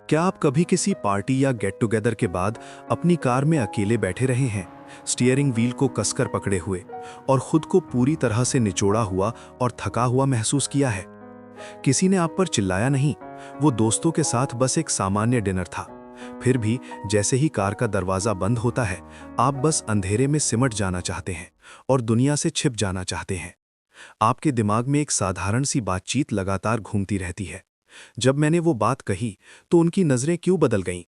क्या आप कभी किसी पार्टी या गेट टुगेदर के बाद अपनी कार में अकेले बैठे रहे हैं, स्टीयरिंग व्हील को कसकर पकड़े हुए और खुद को पूरी तरह से निचोड़ा हुआ और थका हुआ महसूस किया है? किसी ने आप पर चिल्लाया नहीं, वो दोस्तों के साथ बस एक सामान्य डिनर था। फिर भी जैसे ही कार का दरवाजा बंद होता है, आप बस अंधेरे में सिमट जाना चाहते हैं और दुनिया से छिप जाना चाहते हैं। आपके दिमाग में एक साधारण सी बातचीत लगातार घूमती रहती है। जब मैंने वो बात कही तो उनकी नजरें क्यों बदल गईं?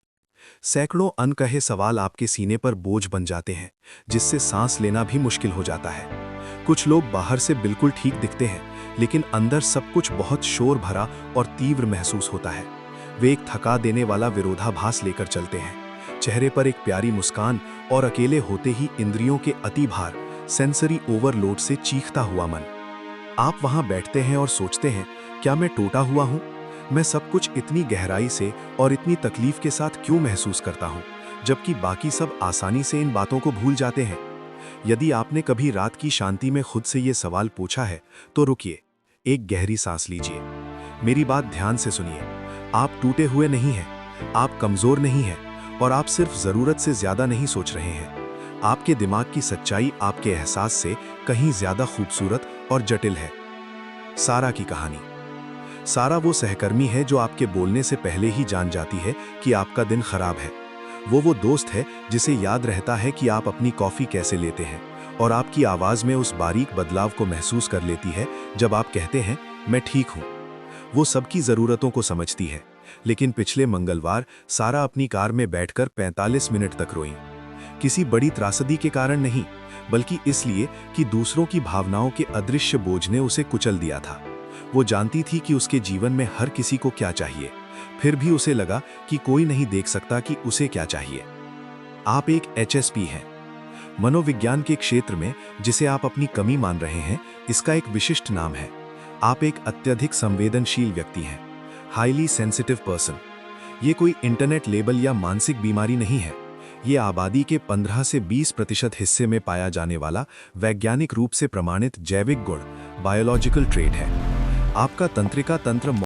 सैकड़ों अनकहे सवाल आपके सीने पर बोझ बन जाते हैं, जिससे सांस लेना भी मुश्किल हो जाता है। कुछ लोग बाहर से बिल्कुल ठीक दिखते हैं, लेकिन अंदर सब कुछ बहुत शोर भरा और तीव्र महसूस होता है। वे एक थका देने वाला विरोधाभास लेकर चलते हैं, चेहरे पर एक प्यारी मुस्कान और अकेले होते ही इंद्रियों के अतिभार, सेंसरी ओवरलोड से चीखता हुआ मन। आप वहां बैठते हैं और सोचते हैं, क्या मैं टूटा हुआ हूं? मैं सब कुछ इतनी गहराई से और इतनी तकलीफ के साथ क्यों महसूस करता हूं, जबकि बाकी सब आसानी से इन बातों को भूल जाते हैं? यदि आपने कभी रात की शांति में खुद से ये सवाल पूछा है, तो रुकिए, एक गहरी सांस लीजिए। मेरी बात ध्यान से सुनिए। आप टूटे हुए नहीं हैं, आप कमजोर नहीं हैं, और आप सिर्फ जरूरत से ज्यादा नहीं सोच रहे हैं। आपके दिमाग की सच्चाई आपके एहसास से कहीं ज्यादा खूबसूरत और जटिल है। सारा की कहानी। सारा वो सहकर्मी है जो आपके बोलने से पहले ही जान जाती है कि आपका दिन खराब है। वो दोस्त है जिसे याद रहता है कि आप अपनी कॉफी कैसे लेते हैं, और आपकी आवाज में उस बारीक बदलाव को महसूस कर लेती है जब आप कहते हैं, मैं ठीक हूं। वो सबकी जरूरतों को समझती है, लेकिन पिछले मंगलवार सारा अपनी कार में बैठकर 45 मिनट तक रोई। किसी बड़ी त्रासदी के कारण नहीं, बल्कि इसलिए कि दूसरों की भावनाओं के अदृश्य बोझ ने उसे कुचल दिया था। वो जानती थी कि उसके जीवन में हर किसी को क्या चाहिए, फिर भी उसे लगा कि कोई नहीं देख सकता कि उसे क्या चाहिए। आप एक HSP हैं। मनोविज्ञान के क्षेत्र में जिसे आप अपनी कमी मान रहे हैं, इसका एक विशिष्ट नाम है। आप एक अत्यधिक संवेदनशील व्यक्ति हैं, हाईली सेंसिटिव पर्सन। ये कोई इंटरनेट लेबल या मानसिक बीमारी नहीं है। ये आबादी के 15 से 20% हिस्से में पाया जाने वाला वैज्ञानिक रूप से प्रमाणित जैविक गुण, बायोलॉजिकल ट्रेट है। आपका तंत्रिका तंत्र